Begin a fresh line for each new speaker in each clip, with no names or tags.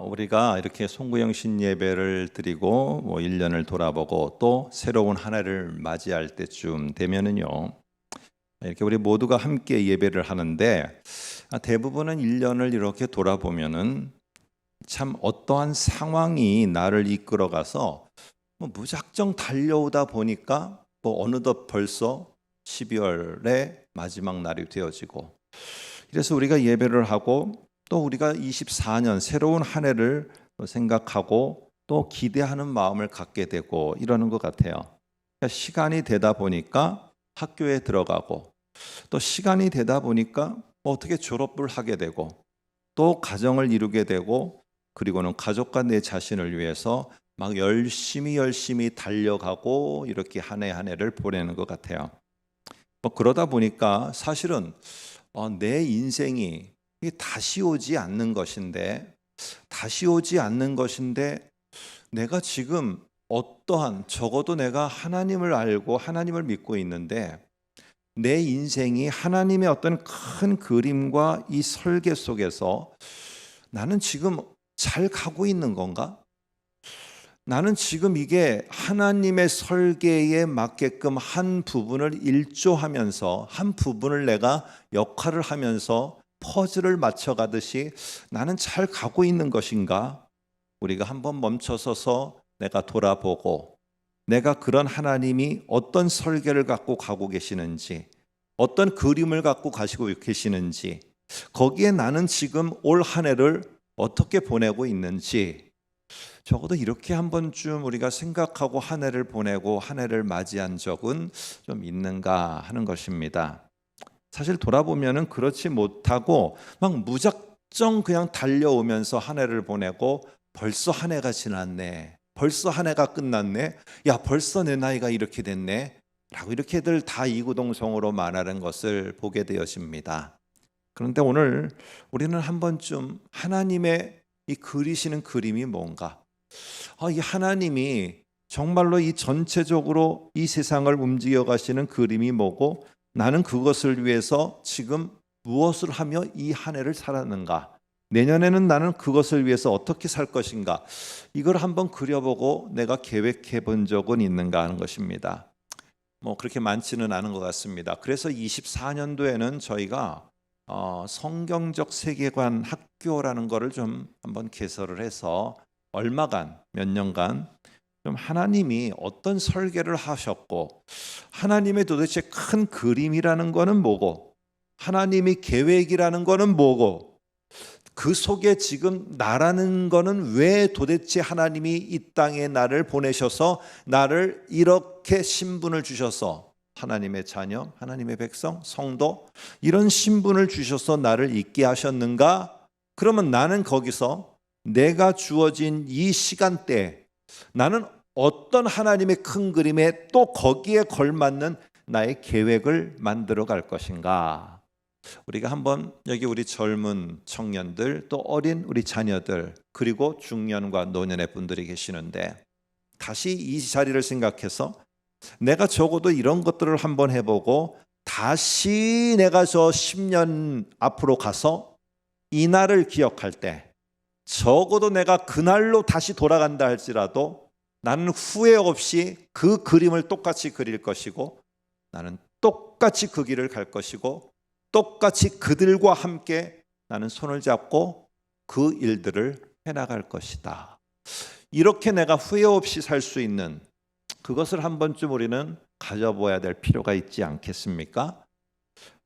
우리가 이렇게 송구영신 예배를 드리고 1년을 돌아보고 또 새로운 한 해를 맞이할 때쯤 되면은요, 이렇게 우리 모두가 함께 예배를 하는데 대부분은 1년을 이렇게 돌아보면은 참 어떠한 상황이 나를 이끌어가서 무작정 달려오다 보니까 어느덧 벌써 12월의 마지막 날이 되어지고, 그래서 우리가 예배를 하고 또 우리가 24년 새로운 한 해를 생각하고 또 기대하는 마음을 갖게 되고 이러는 것 같아요. 그러니까 시간이 되다 보니까 학교에 들어가고 또 시간이 되다 보니까 어떻게 졸업을 하게 되고 또 가정을 이루게 되고, 그리고는 가족과 내 자신을 위해서 막 열심히 달려가고 이렇게 한 해 한 해를 보내는 것 같아요. 그러다 보니까 사실은 내 인생이 다시 오지 않는 것인데 내가 지금 어떠한, 적어도 내가 하나님을 알고 하나님을 믿고 있는데 내 인생이 하나님의 어떤 큰 그림과 이 설계 속에서 나는 지금 잘 가고 있는 건가? 나는 지금 이게 하나님의 설계에 맞게끔 한 부분을 일조하면서 한 부분을 내가 역할을 하면서 퍼즐을 맞춰가듯이 나는 잘 가고 있는 것인가? 우리가 한번 멈춰서서 내가 돌아보고 내가 그런 하나님이 어떤 설계를 갖고 가고 계시는지, 어떤 그림을 갖고 가시고 계시는지, 거기에 나는 지금 올 한 해를 어떻게 보내고 있는지, 적어도 이렇게 한 번쯤 우리가 생각하고 한 해를 보내고 한 해를 맞이한 적은 좀 있는가 하는 것입니다. 사실 돌아보면은 그렇지 못하고 막 무작정 그냥 달려오면서 한 해를 보내고 벌써 한 해가 지났네, 벌써 한 해가 끝났네, 야 벌써 내 나이가 이렇게 됐네 라고 이렇게들 다 이구동성으로 말하는 것을 보게 되어집니다. 그런데 오늘 우리는 한 번쯤 하나님의 이 그리시는 그림이 뭔가, 이 하나님이 정말로 이 전체적으로 이 세상을 움직여 가시는 그림이 뭐고, 나는 그것을 위해서 지금 무엇을 하며 이 한 해를 살았는가, 내년에는 나는 그것을 위해서 어떻게 살 것인가, 이걸 한번 그려보고 내가 계획해 본 적은 있는가 하는 것입니다. 그렇게 많지는 않은 것 같습니다. 그래서 24년도에는 저희가 성경적 세계관 학교라는 거를 좀 한번 개설을 해서 얼마간, 몇 년간 좀 하나님이 어떤 설계를 하셨고, 하나님의 도대체 큰 그림이라는 거는 뭐고, 하나님이 계획이라는 거는 뭐고, 그 속에 지금 나라는 거는 왜 도대체 하나님이 이 땅에 나를 보내셔서 나를 이렇게 신분을 주셔서 하나님의 자녀, 하나님의 백성, 성도, 이런 신분을 주셔서 나를 있게 하셨는가? 그러면 나는 거기서 내가 주어진 이 시간대에 나는 어떤 하나님의 큰 그림에 또 거기에 걸맞는 나의 계획을 만들어 갈 것인가? 우리가 한번 여기 우리 젊은 청년들, 또 어린 우리 자녀들, 그리고 중년과 노년의 분들이 계시는데 다시 이 자리를 생각해서 내가 적어도 이런 것들을 한번 해보고 다시 내가 저 10년 앞으로 가서 이 날을 기억할 때 적어도 내가 그날로 다시 돌아간다 할지라도 나는 후회 없이 그 그림을 똑같이 그릴 것이고, 나는 똑같이 그 길을 갈 것이고, 똑같이 그들과 함께 나는 손을 잡고 그 일들을 해나갈 것이다. 이렇게 내가 후회 없이 살 수 있는 그것을 한 번쯤 우리는 가져봐야 될 필요가 있지 않겠습니까?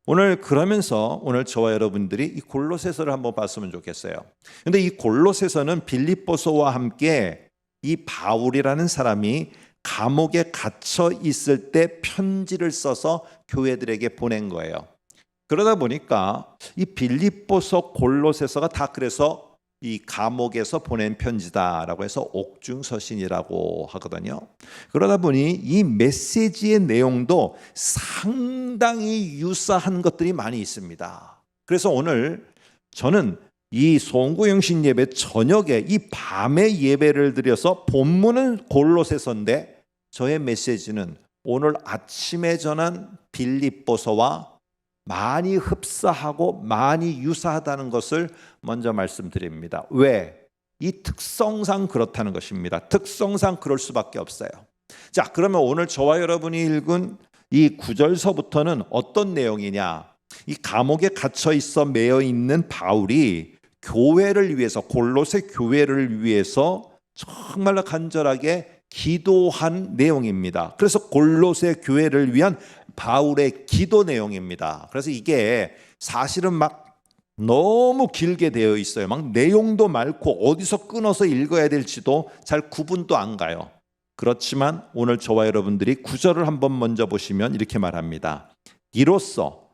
오늘 그러면서 오늘 저와 여러분들이 이 골로새서를 한번 봤으면 좋겠어요. 근데 이 골로새서는 빌립보서와 함께 이 바울이라는 사람이 감옥에 갇혀 있을 때 편지를 써서 교회들에게 보낸 거예요. 그러다 보니까 이 빌립보서, 골로새서가 다 그래서 이 감옥에서 보낸 편지다라고 해서 옥중서신이라고 하거든요. 그러다 보니 이 메시지의 내용도 상당히 유사한 것들이 많이 있습니다. 그래서 오늘 저는 이 송구영신 예배 저녁에 이 밤에 예배를 드려서 본문은 골로새서인데 저의 메시지는 오늘 아침에 전한 빌립보서와 많이 흡사하고 많이 유사하다는 것을 먼저 말씀드립니다. 왜? 이 특성상 그렇다는 것입니다. 특성상 그럴 수밖에 없어요. 자, 그러면 오늘 저와 여러분이 읽은 이 9절서부터는 어떤 내용이냐? 이 감옥에 갇혀 있어 매여 있는 바울이 교회를 위해서, 골로새 교회를 위해서 정말로 간절하게 기도한 내용입니다. 그래서 골로새 교회를 위한 바울의 기도 내용입니다. 그래서 이게 사실은 막 너무 길게 되어 있어요. 막 내용도 많고 어디서 끊어서 읽어야 될지도 잘 구분도 안 가요. 그렇지만 오늘 저와 여러분들이 9절을 한번 먼저 보시면 이렇게 말합니다. 이로써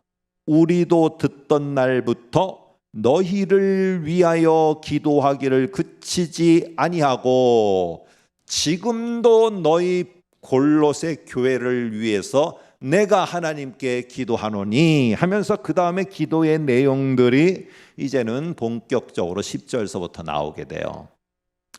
우리도 듣던 날부터 너희를 위하여 기도하기를 그치지 아니하고 지금도 너희 골로새 교회를 위해서 내가 하나님께 기도하노니 하면서 그 다음에 기도의 내용들이 이제는 본격적으로 10절서부터 나오게 돼요.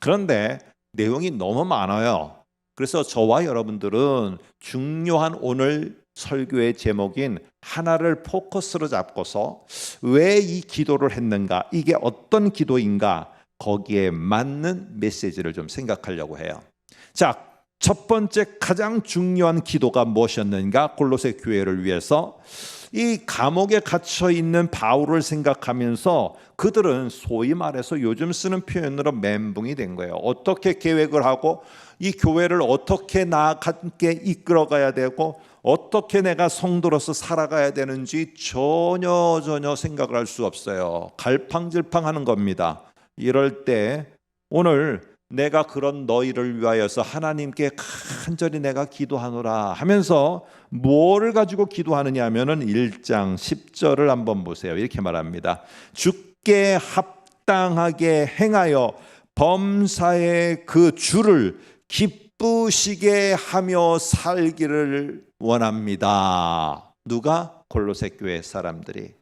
그런데 내용이 너무 많아요. 그래서 저와 여러분들은 중요한 오늘 설교의 제목인 하나를 포커스로 잡고서 왜 이 기도를 했는가, 이게 어떤 기도인가, 거기에 맞는 메시지를 좀 생각하려고 해요. 자, 첫 번째 가장 중요한 기도가 무엇이었는가? 골로새 교회를 위해서 이 감옥에 갇혀 있는 바울을 생각하면서 그들은 소위 말해서 요즘 쓰는 표현으로 멘붕이 된 거예요. 어떻게 계획을 하고 이 교회를 어떻게 나아가게 이끌어가야 되고 어떻게 내가 성도로서 살아가야 되는지 전혀 생각을 할 수 없어요. 갈팡질팡하는 겁니다. 이럴 때 오늘 내가 그런 너희를 위하여서 하나님께 간절히 내가 기도하노라 하면서 뭐를 가지고 기도하느냐 하면은 1장 10절을 한번 보세요. 이렇게 말합니다. 주께 합당하게 행하여 범사의 그 주를 기쁘시게 하며 살기를 원합니다. 누가? 골로새 교회 사람들이.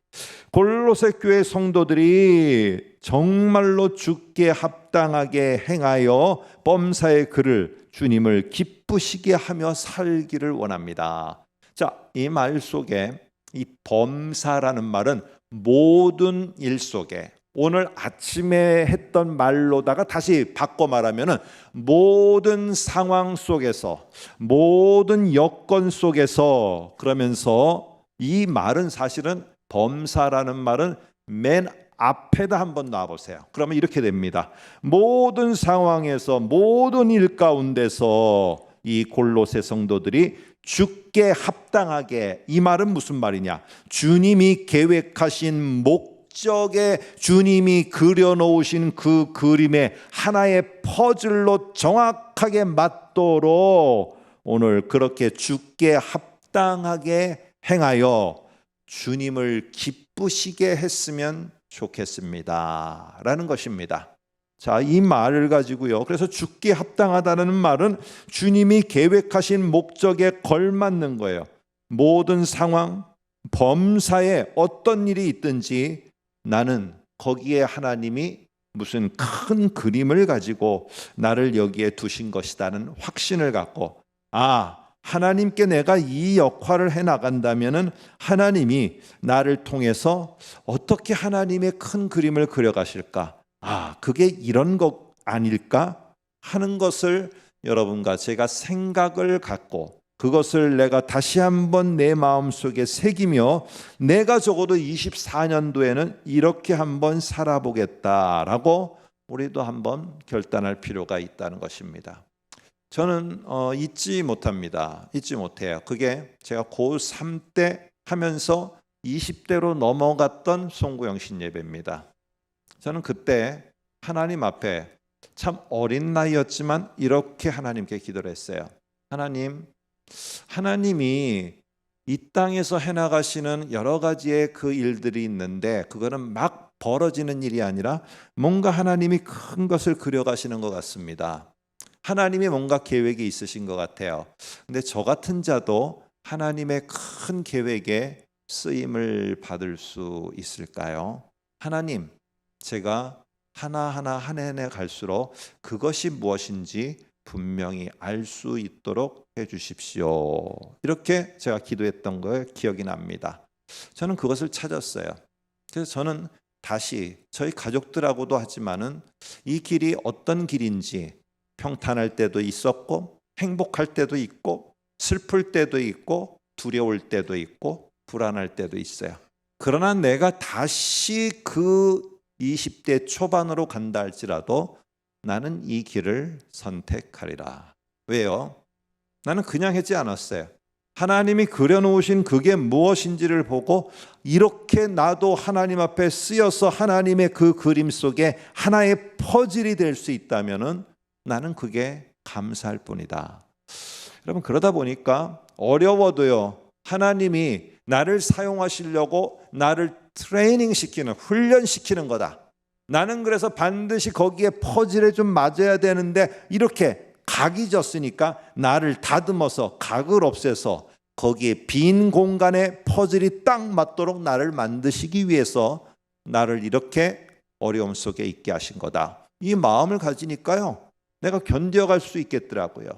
골로새 교회 성도들이 정말로 주께 합당하게 행하여 범사의 그를 주님을 기쁘시게 하며 살기를 원합니다. 자, 이 말 속에 이 범사라는 말은 모든 일 속에, 오늘 아침에 했던 말로다가 다시 바꿔 말하면은 모든 상황 속에서, 모든 여건 속에서, 그러면서 이 말은 사실은 범사라는 말은 맨 앞에다 한번 놔보세요. 그러면 이렇게 됩니다. 모든 상황에서, 모든 일 가운데서 이 골로새 성도들이 주께 합당하게, 이 말은 무슨 말이냐? 주님이 계획하신 목적에, 주님이 그려놓으신 그 그림의 하나의 퍼즐로 정확하게 맞도록 오늘 그렇게 주께 합당하게 행하여 주님을 기쁘시게 했으면 좋겠습니다 라는 것입니다. 자, 이 말을 가지고요, 그래서 주께 합당하다는 말은 주님이 계획하신 목적에 걸맞는 거예요. 모든 상황, 범사에 어떤 일이 있든지 나는 거기에 하나님이 무슨 큰 그림을 가지고 나를 여기에 두신 것이라는 확신을 갖고, 하나님께 내가 이 역할을 해나간다면 하나님이 나를 통해서 어떻게 하나님의 큰 그림을 그려가실까? 그게 이런 것 아닐까? 하는 것을 여러분과 제가 생각을 갖고 그것을 내가 다시 한번 내 마음속에 새기며 내가 적어도 24년도에는 이렇게 한번 살아보겠다라고 우리도 한번 결단할 필요가 있다는 것입니다. 저는 잊지 못합니다. 잊지 못해요. 그게 제가 고3 때 하면서 20대로 넘어갔던 송구영신 예배입니다. 저는 그때 하나님 앞에 참 어린 나이였지만 이렇게 하나님께 기도를 했어요. 하나님이 이 땅에서 해나가시는 여러 가지의 그 일들이 있는데 그거는 막 벌어지는 일이 아니라 뭔가 하나님이 큰 것을 그려가시는 것 같습니다. 하나님이 뭔가 계획이 있으신 것 같아요. 근데 저 같은 자도 하나님의 큰 계획에 쓰임을 받을 수 있을까요? 하나님, 제가 하나하나 한 해내 갈수록 그것이 무엇인지 분명히 알 수 있도록 해주십시오. 이렇게 제가 기도했던 걸 기억이 납니다. 저는 그것을 찾았어요. 그래서 저는 다시 저희 가족들하고도 하지만은 이 길이 어떤 길인지 평탄할 때도 있었고 행복할 때도 있고 슬플 때도 있고 두려울 때도 있고 불안할 때도 있어요. 그러나 내가 다시 그 20대 초반으로 간다 할지라도 나는 이 길을 선택하리라. 왜요? 나는 그냥 하지 않았어요. 하나님이 그려놓으신 그게 무엇인지를 보고 이렇게 나도 하나님 앞에 쓰여서 하나님의 그 그림 속에 하나의 퍼즐이 될 수 있다면은 나는 그게 감사할 뿐이다. 여러분, 그러다 보니까 어려워도요, 하나님이 나를 사용하시려고 나를 트레이닝 시키는, 훈련시키는 거다. 나는 그래서 반드시 거기에 퍼즐에 좀 맞아야 되는데 이렇게 각이 졌으니까 나를 다듬어서 각을 없애서 거기에 빈 공간에 퍼즐이 딱 맞도록 나를 만드시기 위해서 나를 이렇게 어려움 속에 있게 하신 거다. 이 마음을 가지니까요, 내가 견뎌갈 수 있겠더라고요.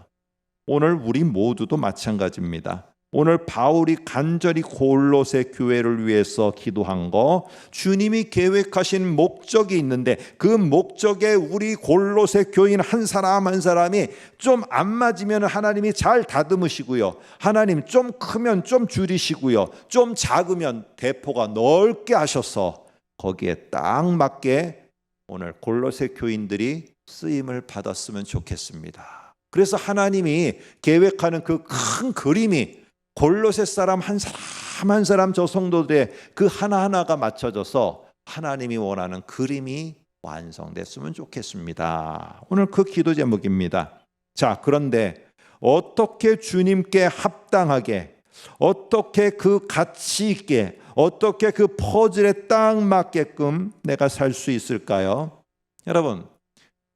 오늘 우리 모두도 마찬가지입니다. 오늘 바울이 간절히 골로새 교회를 위해서 기도한 거, 주님이 계획하신 목적이 있는데 그 목적에 우리 골로새 교인 한 사람 한 사람이 좀 안 맞으면 하나님이 잘 다듬으시고요, 하나님 좀 크면 좀 줄이시고요, 좀 작으면 대포가 넓게 하셔서 거기에 딱 맞게 오늘 골로새 교인들이 쓰임을 받았으면 좋겠습니다. 그래서 하나님이 계획하는 그 큰 그림이 골로새 사람 한 사람 한 사람 저 성도들의 그 하나하나가 맞춰져서 하나님이 원하는 그림이 완성됐으면 좋겠습니다. 오늘 그 기도 제목입니다. 자, 그런데 어떻게 주님께 합당하게, 어떻게 그 가치 있게, 어떻게 그 퍼즐에 딱 맞게끔 내가 살 수 있을까요? 여러분,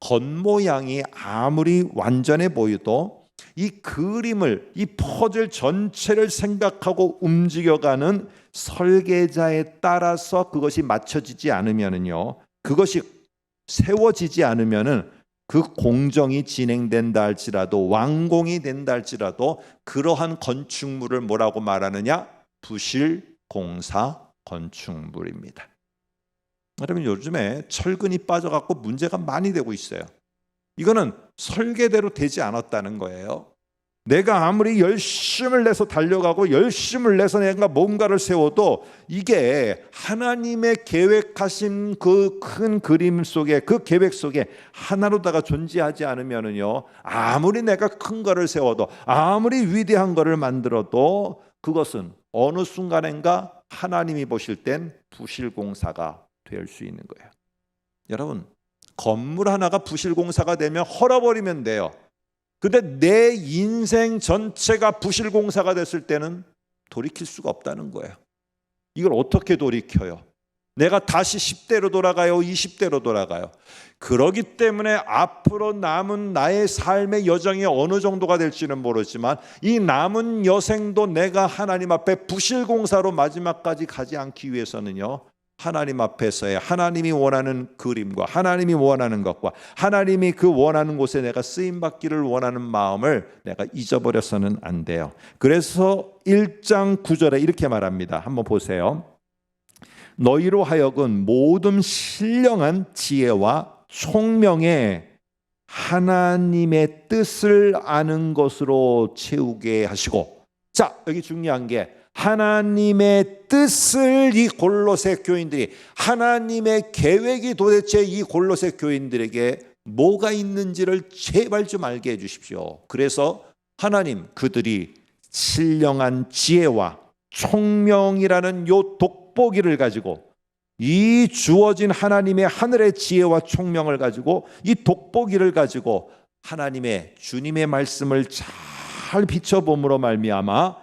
겉모양이 아무리 완전해 보여도 이 그림을, 이 퍼즐 전체를 생각하고 움직여가는 설계자에 따라서 그것이 맞춰지지 않으면은요, 그것이 세워지지 않으면은 그 공정이 진행된다 할지라도, 완공이 된다 할지라도 그러한 건축물을 뭐라고 말하느냐? 부실공사 건축물입니다. 여러분, 요즘에 철근이 빠져갖고 문제가 많이 되고 있어요. 이거는 설계대로 되지 않았다는 거예요. 내가 아무리 열심을 내서 달려가고 열심을 내서 내가 뭔가를 세워도 이게 하나님의 계획하신 그 큰 그림 속에, 그 계획 속에 하나로다가 존재하지 않으면은요, 아무리 내가 큰 거를 세워도, 아무리 위대한 거를 만들어도 그것은 어느 순간인가 하나님이 보실 땐 부실공사가 될 수 있는 거예요. 여러분, 건물 하나가 부실공사가 되면 헐어버리면 돼요. 근데 내 인생 전체가 부실공사가 됐을 때는 돌이킬 수가 없다는 거예요. 이걸 어떻게 돌이켜요? 내가 다시 10대로 돌아가요? 20대로 돌아가요? 그러기 때문에 앞으로 남은 나의 삶의 여정이 어느 정도가 될지는 모르지만 이 남은 여생도 내가 하나님 앞에 부실공사로 마지막까지 가지 않기 위해서는요, 하나님 앞에서의 하나님이 원하는 그림과 하나님이 원하는 것과 하나님이 그 원하는 곳에 내가 쓰임받기를 원하는 마음을 내가 잊어버려서는 안 돼요. 그래서 1장 9절에 이렇게 말합니다. 한번 보세요. 너희로 하여금 모든 신령한 지혜와 총명에 하나님의 뜻을 아는 것으로 채우게 하시고, 자, 여기 중요한 게 하나님의 뜻을 이 골로새 교인들이, 하나님의 계획이 도대체 이 골로새 교인들에게 뭐가 있는지를 제발 좀 알게 해주십시오. 그래서 하나님, 그들이 신령한 지혜와 총명이라는 요 돋보기를 가지고, 이 주어진 하나님의 하늘의 지혜와 총명을 가지고, 이 돋보기를 가지고 하나님의 주님의 말씀을 잘 비춰봄으로 말미암아,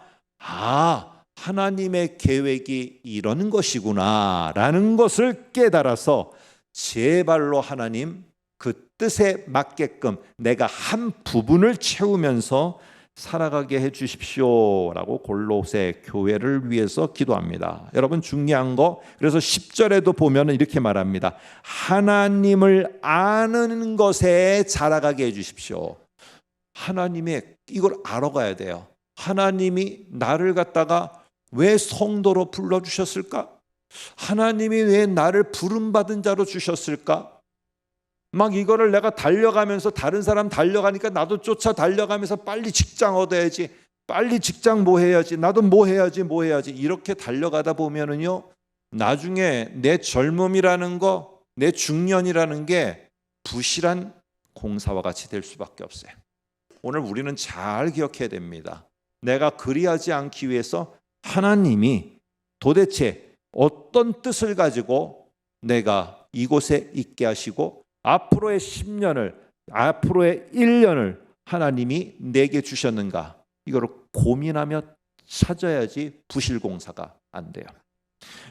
하나님의 계획이 이런 것이구나 라는 것을 깨달아서 제발로 하나님 그 뜻에 맞게끔 내가 한 부분을 채우면서 살아가게 해 주십시오 라고 골로새 교회를 위해서 기도합니다. 여러분, 중요한 거, 그래서 10절에도 보면 이렇게 말합니다. 하나님을 아는 것에 자라가게 해 주십시오. 하나님의, 이걸 알아가야 돼요. 하나님이 나를 갖다가 왜 성도로 불러주셨을까? 하나님이 왜 나를 부름받은 자로 주셨을까? 막 이거를 내가 달려가면서 다른 사람 달려가니까 나도 쫓아 달려가면서 빨리 직장 얻어야지, 빨리 직장 뭐 해야지, 나도 뭐 해야지 이렇게 달려가다 보면은요, 나중에 내 젊음이라는 거, 내 중년이라는 게 부실한 공사와 같이 될 수밖에 없어요. 오늘 우리는 잘 기억해야 됩니다. 내가 그리하지 않기 위해서 하나님이 도대체 어떤 뜻을 가지고 내가 이곳에 있게 하시고 앞으로의 10년을, 앞으로의 1년을 하나님이 내게 주셨는가, 이거를 고민하며 찾아야지 부실공사가 안 돼요.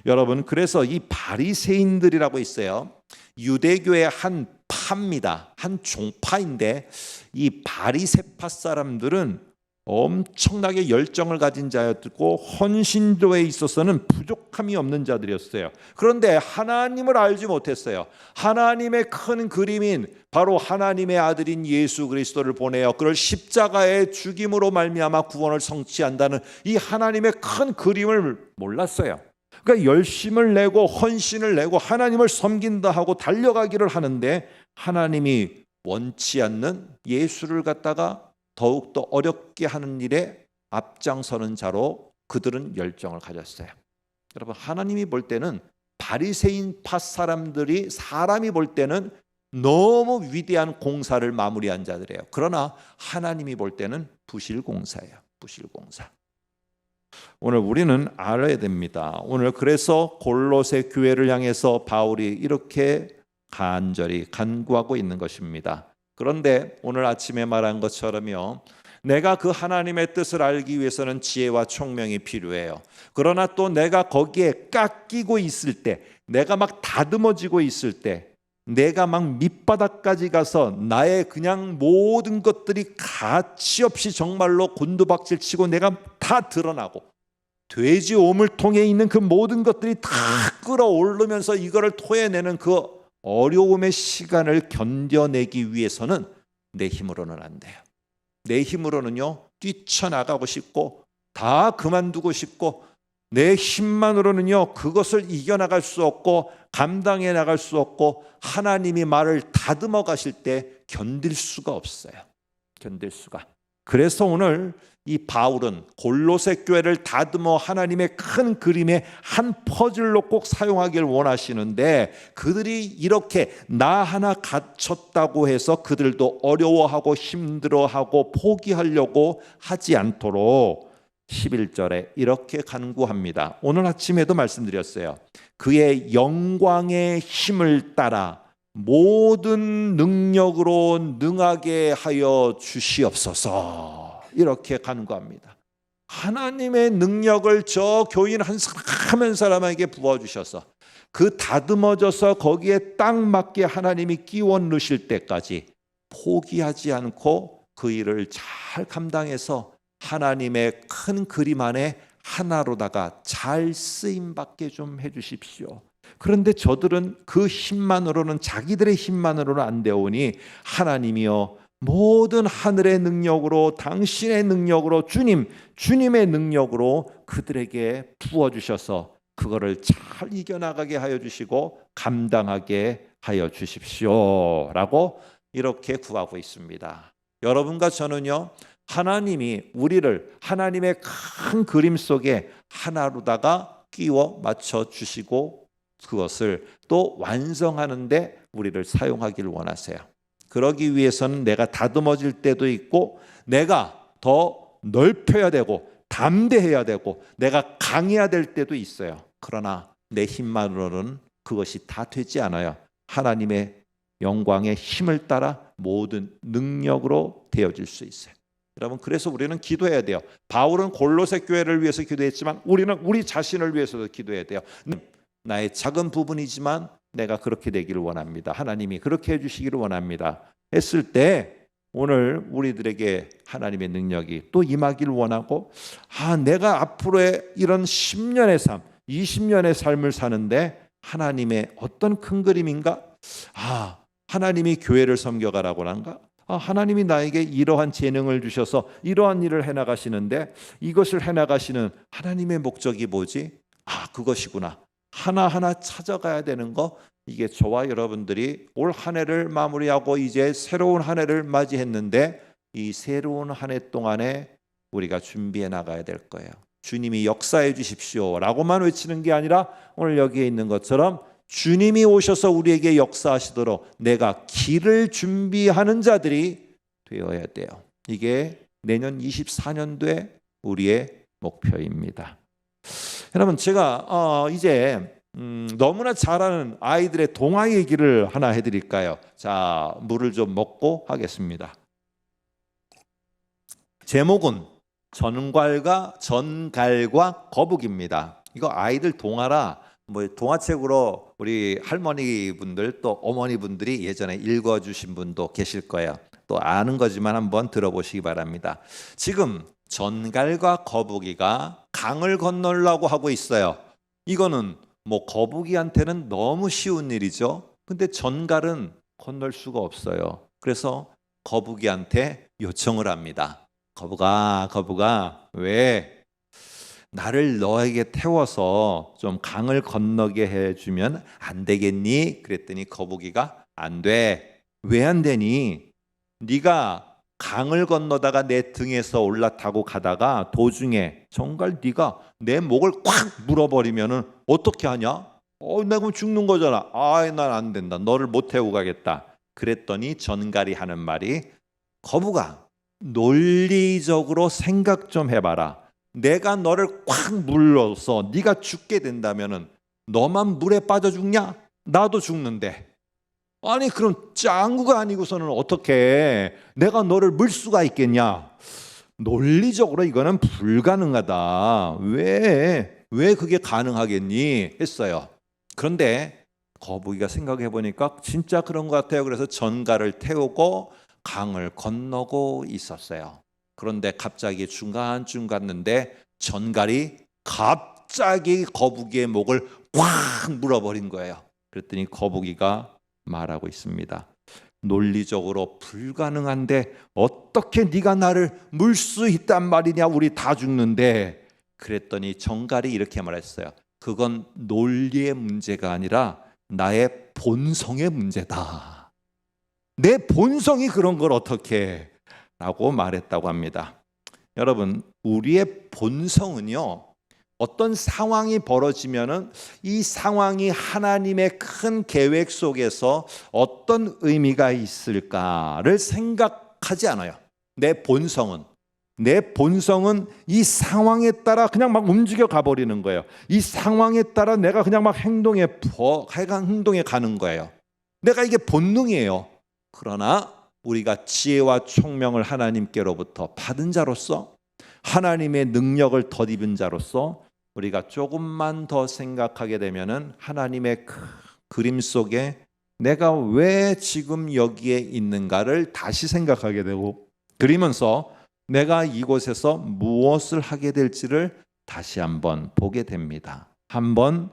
여러분, 그래서 이 바리새인들이라고 있어요. 유대교의 한 파입니다. 한 종파인데 이 바리새파 사람들은 엄청나게 열정을 가진 자였고 헌신도에 있어서는 부족함이 없는 자들이었어요. 그런데 하나님을 알지 못했어요. 하나님의 큰 그림인 바로 하나님의 아들인 예수 그리스도를 보내어 그를 십자가의 죽임으로 말미암아 구원을 성취한다는 이 하나님의 큰 그림을 몰랐어요. 그러니까 열심을 내고 헌신을 내고 하나님을 섬긴다 하고 달려가기를 하는데 하나님이 원치 않는 예수를 갖다가 더욱더 어렵게 하는 일에 앞장서는 자로 그들은 열정을 가졌어요. 여러분, 하나님이 볼 때는 바리새인파 사람들이, 사람이 볼 때는 너무 위대한 공사를 마무리한 자들이에요. 그러나 하나님이 볼 때는 부실공사예요. 부실공사. 오늘 우리는 알아야 됩니다. 오늘 그래서 골로새 교회를 향해서 바울이 이렇게 간절히 간구하고 있는 것입니다. 그런데 오늘 아침에 말한 것처럼요, 내가 그 하나님의 뜻을 알기 위해서는 지혜와 총명이 필요해요. 그러나 또 내가 거기에 깎이고 있을 때, 내가 막 다듬어지고 있을 때, 내가 막 밑바닥까지 가서 나의 그냥 모든 것들이 가치 없이 정말로 곤두박질 치고 내가 다 드러나고 돼지 오물통에 있는 그 모든 것들이 다 끌어오르면서 이거를 토해내는 그 어려움의 시간을 견뎌내기 위해서는 내 힘으로는 안 돼요. 내 힘으로는요, 뛰쳐나가고 싶고 다 그만두고 싶고 내 힘만으로는요 그것을 이겨나갈 수 없고 감당해 나갈 수 없고 하나님이 말을 다듬어 가실 때 견딜 수가 없어요. 견딜 수가. 그래서 오늘 이 바울은 골로새 교회를 다듬어 하나님의 큰 그림의 한 퍼즐로 꼭 사용하길 원하시는데, 그들이 이렇게 나 하나 갇혔다고 해서 그들도 어려워하고 힘들어하고 포기하려고 하지 않도록 11절에 이렇게 간구합니다. 오늘 아침에도 말씀드렸어요. 그의 영광의 힘을 따라 모든 능력으로 능하게 하여 주시옵소서. 이렇게 간구합니다. 하나님의 능력을 저 교인 한 사람에게 부어주셔서 그 다듬어져서 거기에 딱 맞게 하나님이 끼워 넣으실 때까지 포기하지 않고 그 일을 잘 감당해서 하나님의 큰 그림 안에 하나로다가 잘 쓰임받게 좀 해주십시오. 그런데 저들은 그 힘만으로는, 자기들의 힘만으로는 안 되오니 하나님이여 모든 하늘의 능력으로, 당신의 능력으로, 주님의 능력으로 그들에게 부어주셔서 그거를 잘 이겨나가게 하여 주시고 감당하게 하여 주십시오 라고 이렇게 구하고 있습니다. 여러분과 저는요, 하나님이 우리를 하나님의 큰 그림 속에 하나로다가 끼워 맞춰 주시고 그것을 또 완성하는데 우리를 사용하기를 원하세요. 그러기 위해서는 내가 다듬어질 때도 있고 내가 더 넓혀야 되고 담대해야 되고 내가 강해야 될 때도 있어요. 그러나 내 힘만으로는 그것이 다 되지 않아요. 하나님의 영광의 힘을 따라 모든 능력으로 되어질 수 있어요. 여러분, 그래서 우리는 기도해야 돼요. 바울은 골로새 교회를 위해서 기도했지만 우리는 우리 자신을 위해서도 기도해야 돼요. 나의 작은 부분이지만 내가 그렇게 되기를 원합니다. 하나님이 그렇게 해주시기를 원합니다. 했을 때 오늘 우리들에게 하나님의 능력이 또 임하기를 원하고, 내가 앞으로의 이런 10년의 삶, 20년의 삶을 사는데 하나님의 어떤 큰 그림인가? 하나님이 교회를 섬겨가라고 한가? 하나님이 나에게 이러한 재능을 주셔서 이러한 일을 해나가시는데 이것을 해나가시는 하나님의 목적이 뭐지? 그것이구나. 하나하나 찾아가야 되는 거, 이게 저와 여러분들이 올 한 해를 마무리하고 이제 새로운 한 해를 맞이했는데 이 새로운 한 해 동안에 우리가 준비해 나가야 될 거예요. 주님이 역사해 주십시오 라고만 외치는 게 아니라 오늘 여기에 있는 것처럼 주님이 오셔서 우리에게 역사하시도록 내가 길을 준비하는 자들이 되어야 돼요. 이게 내년 24년도에 우리의 목표입니다. 여러분, 제가 이제 너무나 잘 아는 아이들의 동화 얘기를 하나 해드릴까요? 자, 물을 좀 먹고 하겠습니다. 제목은 전갈과 거북입니다. 이거 아이들 동화라 동화책으로 우리 할머니 분들 또 어머니 분들이 예전에 읽어주신 분도 계실 거예요. 또 아는 거지만 한번 들어보시기 바랍니다. 지금 전갈과 거북이가 강을 건너려고 하고 있어요. 이거는 거북이한테는 너무 쉬운 일이죠. 근데 전갈은 건널 수가 없어요. 그래서 거북이한테 요청을 합니다. 거북아, 왜 나를 너에게 태워서 좀 강을 건너게 해주면 안 되겠니? 그랬더니 거북이가 안 돼. 왜 안 되니? 네가 강을 건너다가 내 등에서 올라타고 가다가 도중에 정말 네가 내 목을 꽉 물어버리면은 어떻게 하냐? 내가 그럼 죽는 거잖아. 난 안 된다. 너를 못 태우고 가겠다. 그랬더니 전갈이 하는 말이, 거북아, 논리적으로 생각 좀 해봐라. 내가 너를 꽉 물러서 네가 죽게 된다면은 너만 물에 빠져 죽냐? 나도 죽는데. 아니 그럼 짱구가 아니고서는 어떻게 내가 너를 물 수가 있겠냐? 논리적으로 이거는 불가능하다. 왜 그게 가능하겠니? 했어요. 그런데 거북이가 생각해 보니까 진짜 그런 것 같아요. 그래서 전갈을 태우고 강을 건너고 있었어요. 그런데 갑자기 중간쯤 갔는데 전갈이 갑자기 거북이의 목을 꽉 물어버린 거예요. 그랬더니 거북이가 말하고 있습니다. 논리적으로 불가능한데 어떻게 네가 나를 물 수 있단 말이냐? 우리 다 죽는데. 그랬더니 전갈이 이렇게 말했어요. 그건 논리의 문제가 아니라 나의 본성의 문제다. 내 본성이 그런 걸 어떻게 라고 말했다고 합니다. 여러분, 우리의 본성은요, 어떤 상황이 벌어지면은 이 상황이 하나님의 큰 계획 속에서 어떤 의미가 있을까를 생각하지 않아요. 내 본성은 이 상황에 따라 그냥 막 움직여 가버리는 거예요. 이 상황에 따라 내가 그냥 막 행동에 가는 거예요. 내가 이게 본능이에요. 그러나 우리가 지혜와 총명을 하나님께로부터 받은 자로서, 하나님의 능력을 덧입은 자로서 우리가 조금만 더 생각하게 되면은 하나님의 그림 속에 내가 왜 지금 여기에 있는가를 다시 생각하게 되고, 그리면서 내가 이곳에서 무엇을 하게 될지를 다시 한번 보게 됩니다. 한번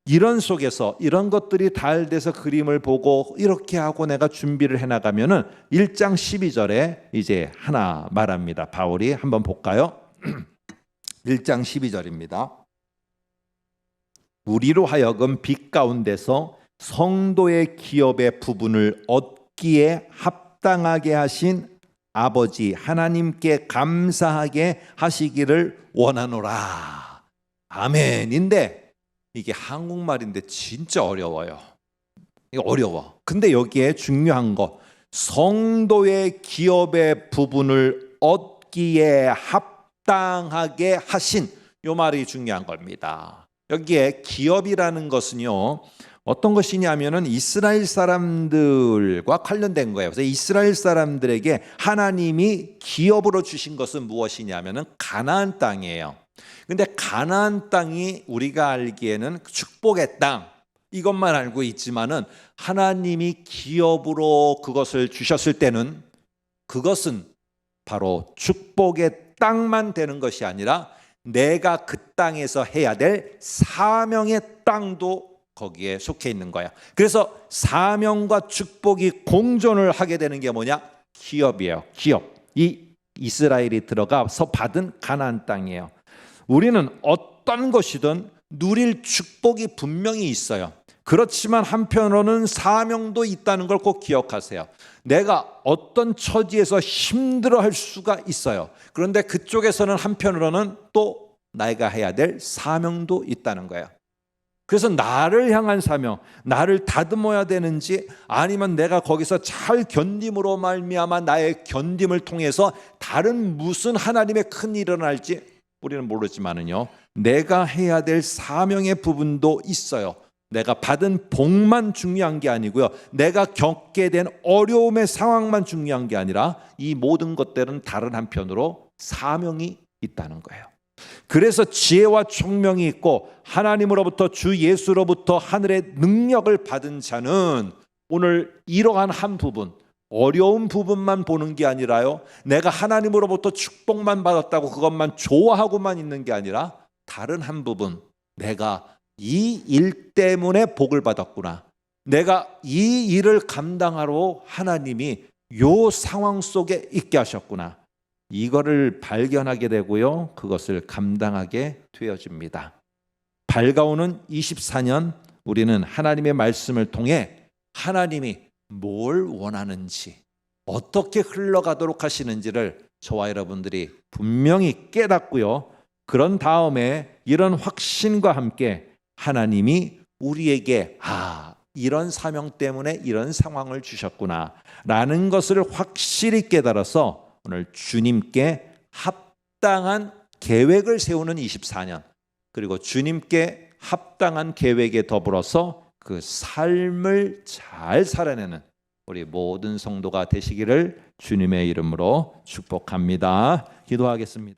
이런 속에서 이런 것들이 달돼서 그림을 보고 이렇게 하고 내가 준비를 해나가면은 1장 12절에 이제 하나 말합니다. 바울이 한번 볼까요? 1장 12절입니다. 우리로 하여금 빛 가운데서 성도의 기업의 부분을 얻기에 합당하게 하신 아버지 하나님께 감사하게 하시기를 원하노라. 아멘인데 이게 한국말인데 진짜 어려워요. 이거 어려워. 근데 여기에 중요한 거, 성도의 기업의 부분을 얻기에 합당하게 하신, 요 말이 중요한 겁니다. 여기에 기업이라는 것은요, 어떤 것이냐면은 이스라엘 사람들과 관련된 거예요. 그래서 이스라엘 사람들에게 하나님이 기업으로 주신 것은 무엇이냐면은 가나안 땅이에요. 근데 가나안 땅이 우리가 알기에는 축복의 땅, 이것만 알고 있지만은 하나님이 기업으로 그것을 주셨을 때는 그것은 바로 축복의 땅만 되는 것이 아니라 내가 그 땅에서 해야 될 사명의 땅도 거기에 속해 있는 거야. 그래서 사명과 축복이 공존을 하게 되는 게 뭐냐? 기업이에요. 기업. 이 이스라엘이 들어가서 받은 가나안 땅이에요. 우리는 어떤 것이든 누릴 축복이 분명히 있어요. 그렇지만 한편으로는 사명도 있다는 걸 꼭 기억하세요. 내가 어떤 처지에서 힘들어할 수가 있어요. 그런데 그쪽에서는 한편으로는 또 내가 해야 될 사명도 있다는 거예요. 그래서 나를 향한 사명, 나를 다듬어야 되는지 아니면 내가 거기서 잘 견딤으로 말미암아 나의 견딤을 통해서 다른 무슨 하나님의 큰 일이 일어날지 우리는 모르지만은요, 내가 해야 될 사명의 부분도 있어요. 내가 받은 복만 중요한 게 아니고요, 내가 겪게 된 어려움의 상황만 중요한 게 아니라 이 모든 것들은 다른 한편으로 사명이 있다는 거예요. 그래서 지혜와 총명이 있고 하나님으로부터 주 예수로부터 하늘의 능력을 받은 자는 오늘 이러한 한 부분, 어려운 부분만 보는 게 아니라요, 내가 하나님으로부터 축복만 받았다고 그것만 좋아하고만 있는 게 아니라 다른 한 부분, 내가 이 일 때문에 복을 받았구나, 내가 이 일을 감당하러 하나님이 요 상황 속에 있게 하셨구나, 이거를 발견하게 되고요, 그것을 감당하게 되어집니다. 밝아오는 24년 우리는 하나님의 말씀을 통해 하나님이 뭘 원하는지, 어떻게 흘러가도록 하시는지를 저와 여러분들이 분명히 깨닫고요, 그런 다음에 이런 확신과 함께 하나님이 우리에게 이런 사명 때문에 이런 상황을 주셨구나 라는 것을 확실히 깨달아서 오늘 주님께 합당한 계획을 세우는 24년, 그리고 주님께 합당한 계획에 더불어서 그 삶을 잘 살아내는 우리 모든 성도가 되시기를 주님의 이름으로 축복합니다. 기도하겠습니다.